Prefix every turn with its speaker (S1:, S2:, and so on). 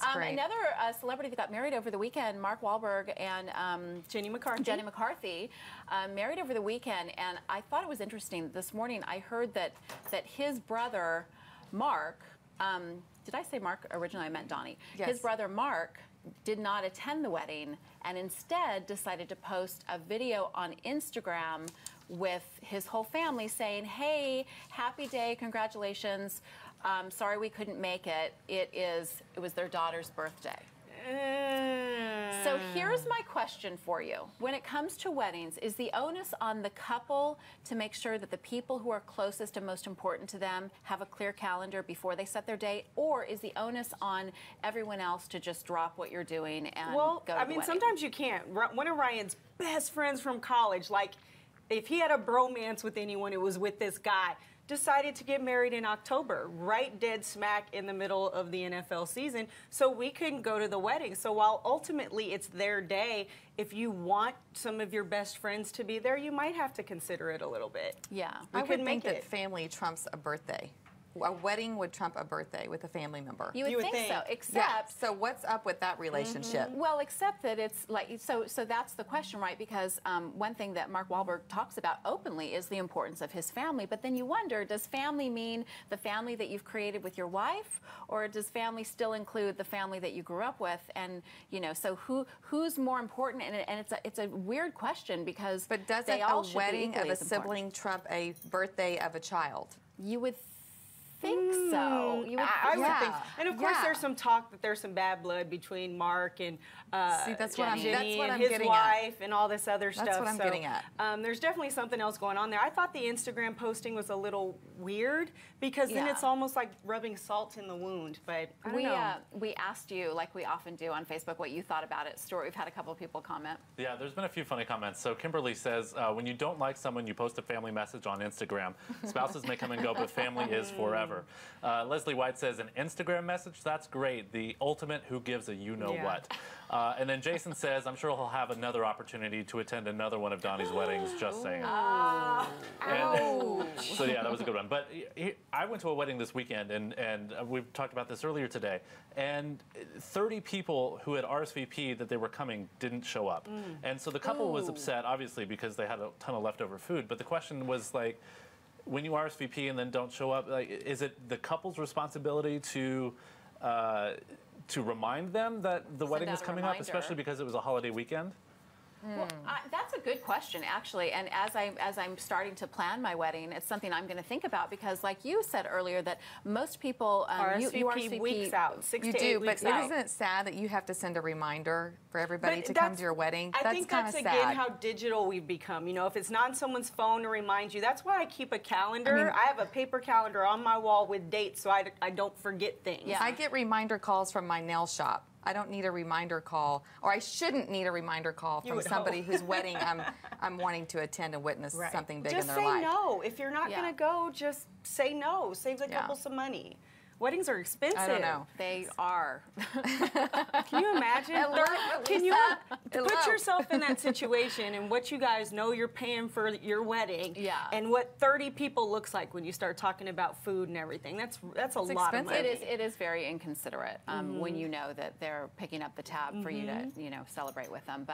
S1: That's great.
S2: Another celebrity that got married over the weekend, Mark Wahlberg and Jenny McCarthy, married over the weekend, and I thought it was interesting. This morning I heard that his brother, Mark, did I say Mark originally? I meant Donnie.
S1: Yes.
S2: His brother, Mark, did not attend the wedding and instead decided to post a video on Instagram with his whole family saying, hey, happy day, congratulations. Sorry we couldn't make it. It was their daughter's birthday. So here's my question for you. When it comes to weddings, is the onus on the couple to make sure that the people who are closest and most important to them have a clear calendar before they set their date, or is the onus on everyone else to just drop what you're doing and go to the wedding?
S3: Sometimes you can't. One of Ryan's best friends from college, like, if he had a bromance with anyone, it was with this guy. Decided to get married in October, right dead smack in the middle of the NFL season, so we couldn't go to the wedding. So while ultimately it's their day, if you want some of your best friends to be there, you might have to consider it a little bit.
S2: Yeah.
S1: I would think that family trumps a birthday. A wedding would trump a birthday with a family member.
S2: You would think so, except...
S1: Yeah. So what's up with that relationship?
S2: Well, except that it's like, so that's the question, right? Because one thing that Mark Wahlberg talks about openly is the importance of his family, but then you wonder, does family mean the family that you've created with your wife, or does family still include the family that you grew up with? And, you know, so who's more important? And it's a weird question because
S1: But doesn't a wedding of a sibling trump a birthday of a child?
S2: You would think so. You would
S3: I would think. And of course, there's some talk that there's some bad blood between Mark and Jenny and his wife and all this other stuff.
S1: That's what I'm getting at.
S3: There's definitely something else going on there. I thought the Instagram posting was a little weird because then it's almost like rubbing salt in the wound. But I don't know.
S2: We asked you, like we often do on Facebook, what you thought about it. Stuart, we've had a couple of people comment.
S4: Yeah, there's been a few funny comments. So Kimberly says, when you don't like someone, you post a family message on Instagram. Spouses may come and go, but family is forever. Leslie White says, an Instagram message? That's great. The ultimate who gives a you-know-what. And then Jason says, I'm sure he'll have another opportunity to attend another one of Donnie's weddings, just saying. So yeah, that was a good one. But I went to a wedding this weekend, and we've talked about this earlier today, and 30 people who had RSVP'd that they were coming didn't show up. And so the couple was upset, obviously, because they had a ton of leftover food. But the question was, like, when you RSVP and then don't show up, like, is it the couple's responsibility to remind them that the wedding is coming up, especially because it was a holiday weekend?
S2: Well, that's a good question, actually. And as I'm starting to plan my wedding, it's something I'm going to think about because, like you said earlier, that most people you RSVP
S3: weeks out, 6 to 8 weeks
S1: out.
S3: But
S1: isn't it sad that you have to send a reminder for everybody to come to your wedding?
S3: I think that's again how digital we've become. You know, if it's not on someone's phone to remind you, that's why I keep a calendar. I have a paper calendar on my wall with dates so I don't forget things.
S1: Yeah. I get reminder calls from my nail shop. I don't need a reminder call, or I shouldn't need a reminder call from somebody whose wedding I'm wanting to attend and witness something big in their life.
S3: Just say no. If you're not going to go, just say no. Save the couple some money. Weddings are expensive.
S1: I don't know.
S2: They are.
S3: Can you imagine? Can you put yourself in that situation and what you guys know you're paying for your wedding and what 30 people looks like when you start talking about food and everything? That's a lot of money.
S2: It is very inconsiderate when you know that they're picking up the tab for you to celebrate with them. But